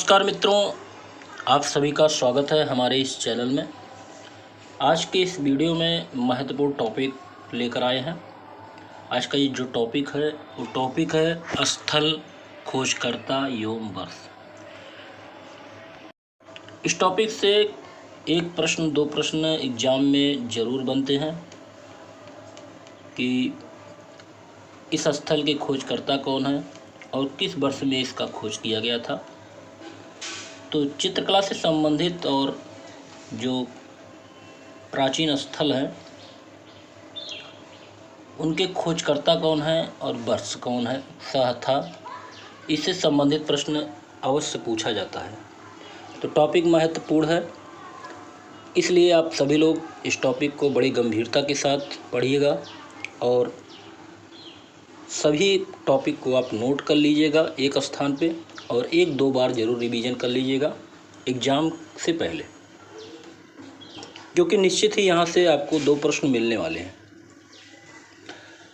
नमस्कार मित्रों, आप सभी का स्वागत है हमारे इस चैनल में। आज के इस वीडियो में महत्वपूर्ण टॉपिक लेकर आए हैं। आज का ये जो टॉपिक है वो टॉपिक है स्थल खोजकर्ता एवं वर्ष। इस टॉपिक से एक प्रश्न दो प्रश्न एग्जाम में ज़रूर बनते हैं कि इस स्थल के खोजकर्ता कौन है और किस वर्ष में इसका खोज किया गया था। तो चित्रकला से संबंधित और जो प्राचीन स्थल हैं उनके खोजकर्ता कौन हैं और वर्ष कौन है था, इससे संबंधित प्रश्न अवश्य पूछा जाता है। तो टॉपिक महत्वपूर्ण है, इसलिए आप सभी लोग इस टॉपिक को बड़ी गंभीरता के साथ पढ़िएगा और सभी टॉपिक को आप नोट कर लीजिएगा एक स्थान पे और एक दो बार ज़रूर रिवीजन कर लीजिएगा एग्ज़ाम से पहले, क्योंकि निश्चित ही यहाँ से आपको दो प्रश्न मिलने वाले हैं।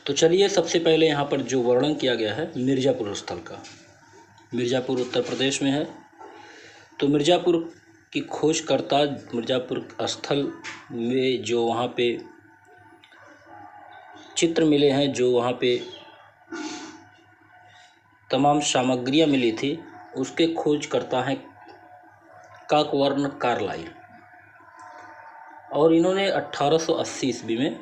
तो चलिए, सबसे पहले यहाँ पर जो वर्णन किया गया है मिर्ज़ापुर स्थल का, मिर्ज़ापुर उत्तर प्रदेश में है। तो मिर्ज़ापुर की खोजकर्ता मिर्ज़ापुर स्थल में जो वहाँ पे चित्र मिले हैं, जो वहाँ पे तमाम सामग्रियाँ मिली थी, उसके खोजकर्ता हैं काकवर्न कार्लाइल। और इन्होंने 1880 ईस्वी में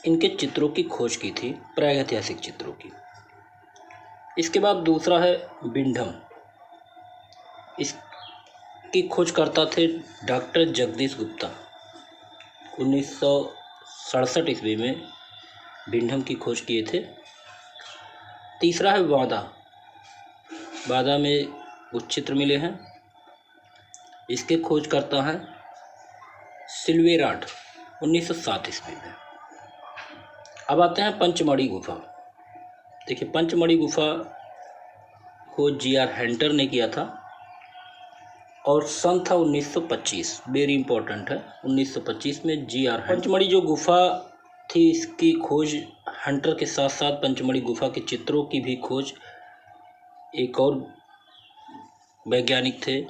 इनके चित्रों की खोज की थी, प्रागैतिहासिक चित्रों की। इसके बाद दूसरा है बिंडम। इसकी खोजकर्ता थे डॉक्टर जगदीश गुप्ता। 1967 ईस्वी में बिंडम की खोज किए थे। तीसरा है वादा। वादा में कुछ चित्र मिले हैं, इसके खोजकर्ता हैं सिल्वेराड 1907 ईस्वी में। अब आते हैं पंचमढ़ी गुफा। देखिए, पंचमढ़ी गुफा को जी.आर. हंटर ने किया था और सन था 1925। वेरी इंपॉर्टेंट है, 1925 में जी.आर. पंचमढ़ी जो गुफा थी, इसकी खोज हंटर के साथ साथ पंचमढ़ी गुफा के चित्रों की भी खोज एक और वैज्ञानिक थे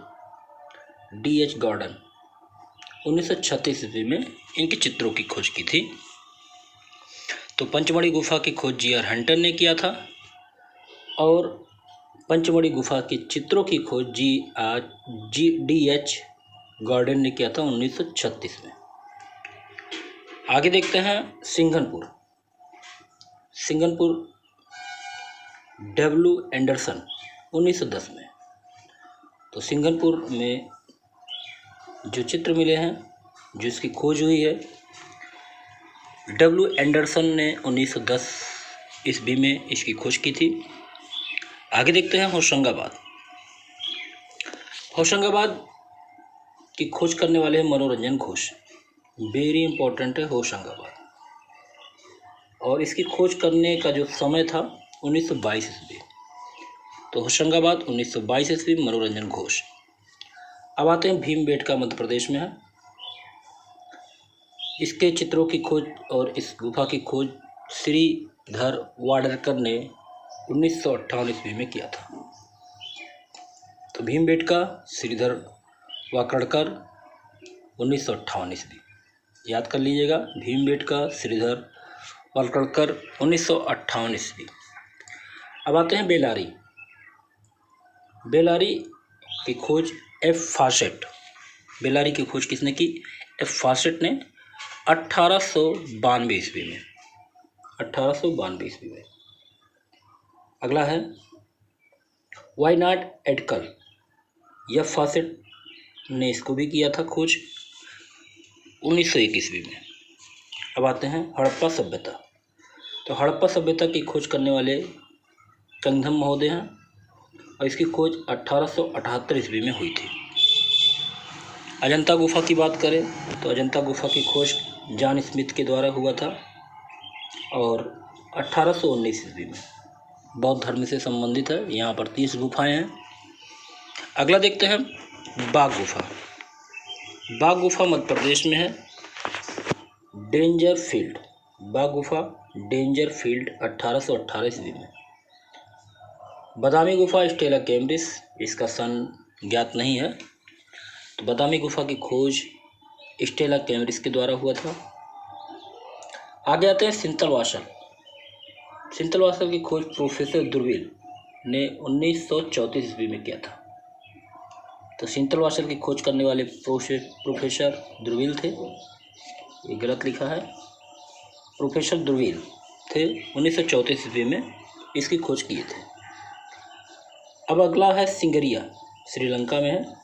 D.H. गॉर्डन। 1936 ईस्वी में इनके चित्रों की खोज की थी। तो पंचमढ़ी गुफा की खोज जी.आर. हंटर ने किया था और पंचमढ़ी गुफा के चित्रों की खोज D.H. गॉर्डन ने किया था 1936 में। आगे देखते हैं सिंघनपुर। सिंघनपुर W. एंडरसन 1910 में। तो सिंघनपुर में जो चित्र मिले हैं, जो इसकी खोज हुई है, W. एंडरसन ने 1910 ईस्वी में इसकी खोज की थी। आगे देखते हैं होशंगाबाद। होशंगाबाद की खोज करने वाले हैं मनोरंजन घोष। वेरी इंपॉर्टेंट है होशंगाबाद। और इसकी खोज करने का जो समय था 1922 ईस्वी। तो होशंगाबाद 1922 ईस्वी, मनोरंजन घोष। अब आते हैं भीमबेटका, मध्य प्रदेश में है। इसके चित्रों की खोज और इस गुफा की खोज श्रीधर वाडकर ने 1958 ईस्वी में किया था। तो भीमबेटका, श्रीधर वाकड़कर 1958 ईस्वी, याद कर लीजिएगा। भीमबेटका, श्रीधर वाकड़कर 1958 ईस्वी। अब आते हैं बेलारी। बेलारी की खोज F. फॉसेट। बेलारी की खोज किसने की? F. फॉसेट ने 1892 ईस्वी में। 1892 ईस्वी में। अगला है वायनाड एडकल। F. फॉसेट ने इसको भी किया था खोज 1901 ईस्वी में। अब आते हैं हड़प्पा सभ्यता। तो हड़प्पा सभ्यता की खोज करने वाले कंगधम महोदय हैं और इसकी खोज 1878 ईस्वी में हुई थी। अजंता गुफा की बात करें तो अजंता गुफा की खोज जॉन स्मिथ के द्वारा हुआ था और 1819 ईस्वी में। बौद्ध धर्म से संबंधित है। यहाँ पर 30 गुफाएं हैं। अगला देखते हैं बाघ गुफा। बाघ गुफा मध्य प्रदेश में है। डेंजर फील्ड, बाघ गुफा डेंजर फील्ड 1818 ईस्वी में। बादामी गुफा स्टेला कैम्ब्रिज, इसका सन ज्ञात नहीं है। तो बादामी गुफा की खोज स्टेला कैम्ब्रिज के द्वारा हुआ था। आगे आते हैं सिंथलवासल। सिंथलवासल की खोज प्रोफेसर दुर्विल ने 1934 ईस्वी में किया था। तो सिंथलवासल की खोज करने वाले प्रोफेसर दुर्विल थे, ये गलत लिखा है, प्रोफेसर दुर्विल थे, 1934 ईस्वी में इसकी खोज किए थे। अब अगला है सिंगरिया, श्रीलंका में है।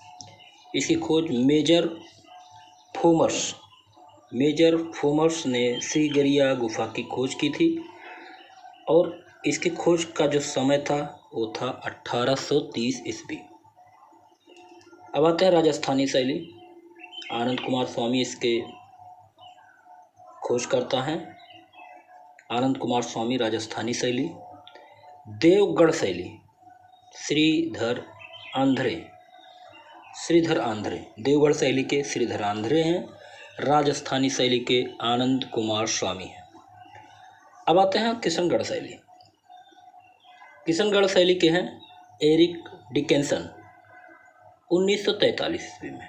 इसकी खोज मेजर फोमर्स ने सिंगरिया गुफा की खोज की थी और इसकी खोज का जो समय था वो था 1830 ईस्वी। अब आते हैं राजस्थानी शैली। आनंद कुमार स्वामी इसके खोज करता है। आनंद कुमार स्वामी राजस्थानी शैली। देवगढ़ शैली श्रीधर आंध्रे, देवगढ़ शैली के श्रीधर आंध्रे हैं। राजस्थानी शैली के आनंद कुमार स्वामी हैं। अब आते हैं किशनगढ़ शैली। किशनगढ़ शैली के हैं एरिक डिकेंसन, 1943 ईस्वी में।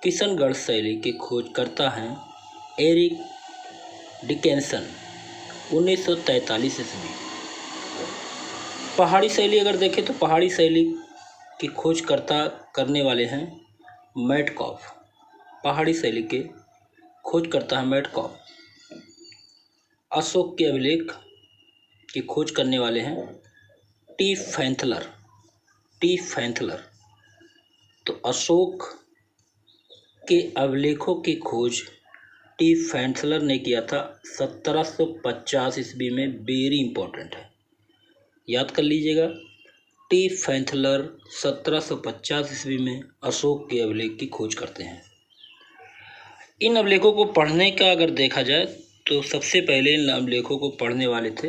किशनगढ़ शैली की खोज करता है एरिक डिकेंसन, 1943 ईस्वी। पहाड़ी शैली अगर देखें तो पहाड़ी शैली की खोज करने वाले हैं मैटकॉफ। पहाड़ी शैली के खोज करता है मैटकॉफ। अशोक के अभिलेख की खोज करने वाले हैं टी फैंथलर। तो अशोक के अभिलेखों की खोज टी फैंथलर ने किया था 1750 ईस्वी में। वेरी इंपॉर्टेंट है, याद कर लीजिएगा। टी फैंथलर 1750 ईस्वी में अशोक के अभिलेख की खोज करते हैं। इन अभिलेखों को पढ़ने का अगर देखा जाए तो सबसे पहले इन अभिलेखों को पढ़ने वाले थे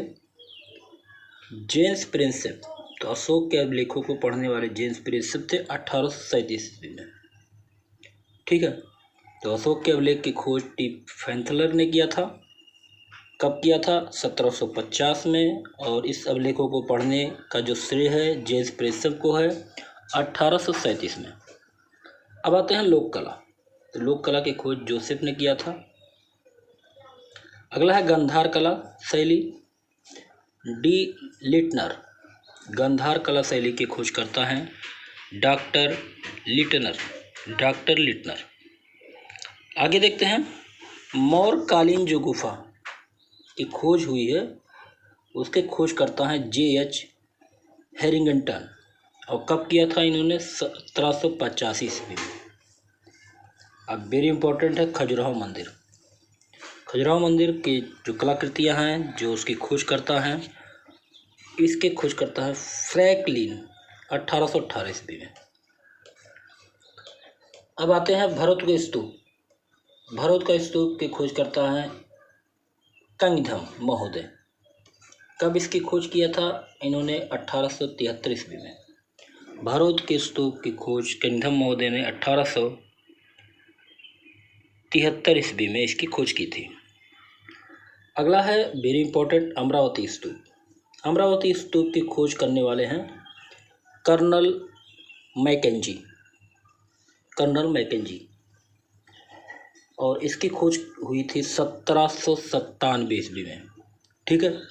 जेम्स प्रिंसेप। तो अशोक के अभिलेखों को पढ़ने वाले जेम्स प्रिंसेप थे 1837 ईस्वी में। ठीक है, तो अशोक के अभिलेख की खोज टी फैंथलर ने किया था। कब किया था? 1750 में। और इस अभिलेखों को पढ़ने का जो श्रेय है जेम्स प्रिंसेप को है 1837 में। अब आते हैं लोक कला। तो लोक कला की खोज जोसेफ ने किया था। अगला है गंधार कला शैली। डी लिटनर गंधार कला शैली की खोज करता है डॉक्टर लिटनर। आगे देखते हैं मौर्यकालीन जो गुफा की खोज हुई है उसके खोज करता है J.H. हैरिंगटन। और कब किया था इन्होंने? 1785 ईस्वी में। अब वेरी इंपॉर्टेंट है खजुराहो मंदिर की जो कलाकृतियां हैं जो उसकी खोज करता है, इसके खोज करता है फ्रैंकलिन 1818 ईस्वी में। अब आते हैं भरत का स्तूप की खोज करता है कंगधम महोदय। कब इसकी खोज किया था इन्होंने? 1873 ईस्वी में। भरत के स्तूप की खोज कंगधम महोदय ने 1873 ईस्वी में इसकी खोज की थी। अगला है वेरी इंपॉर्टेंट अमरावती स्तूप की खोज करने वाले हैं कर्नल मैकेंजी। और इसकी खोज हुई थी 1797 ईस्वी में। ठीक है,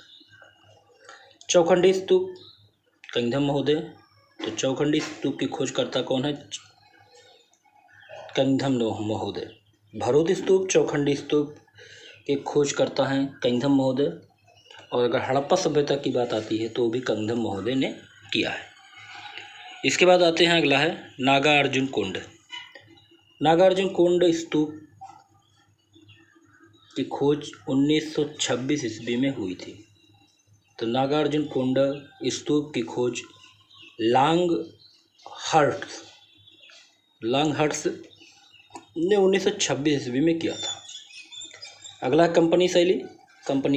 चौखंडी स्तूप कंगधम महोदय। तो चौखंडी स्तूप की खोज करता कौन है? कंगधम महोदय। भरूच स्तूप चौखंडी स्तूप की खोज करता है कंगधम महोदय। और अगर हड़प्पा सभ्यता की बात आती है तो वो भी कंगधम महोदय ने किया है। इसके बाद आते हैं, अगला है नागार्जुन कोंड स्तूप की खोज 1926 ईस्वी में हुई थी। तो नागार्जुन कोंड स्तूप की खोज लॉन्गहर्ट्स ने 1926 ईस्वी में किया था। अगला कंपनी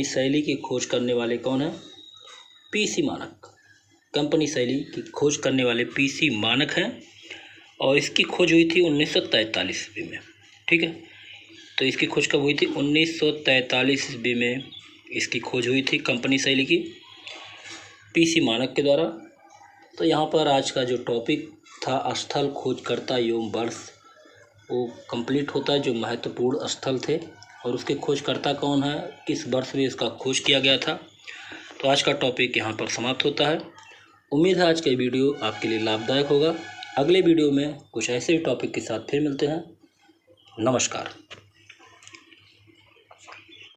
शैली की खोज करने वाले कौन है? पीसी मानक। कंपनी शैली की खोज करने वाले पीसी मानक हैं और इसकी खोज हुई थी 1943 ईस्वी में। ठीक है, तो इसकी खोज कब हुई थी? 1943 ईस्वी में इसकी खोज हुई थी कंपनी शैली की पीसी मानक के द्वारा। तो यहाँ पर आज का जो टॉपिक था स्थल खोजकर्ता एवं वर्ष, वो कंप्लीट होता है। जो महत्वपूर्ण स्थल थे और उसके खोजकर्ता कौन है, किस वर्ष में इसका खोज किया गया था। तो आज का टॉपिक यहाँ पर समाप्त होता है। उम्मीद है आज का वीडियो आपके लिए लाभदायक होगा। अगले वीडियो में कुछ ऐसे ही टॉपिक के साथ फिर मिलते हैं। नमस्कार।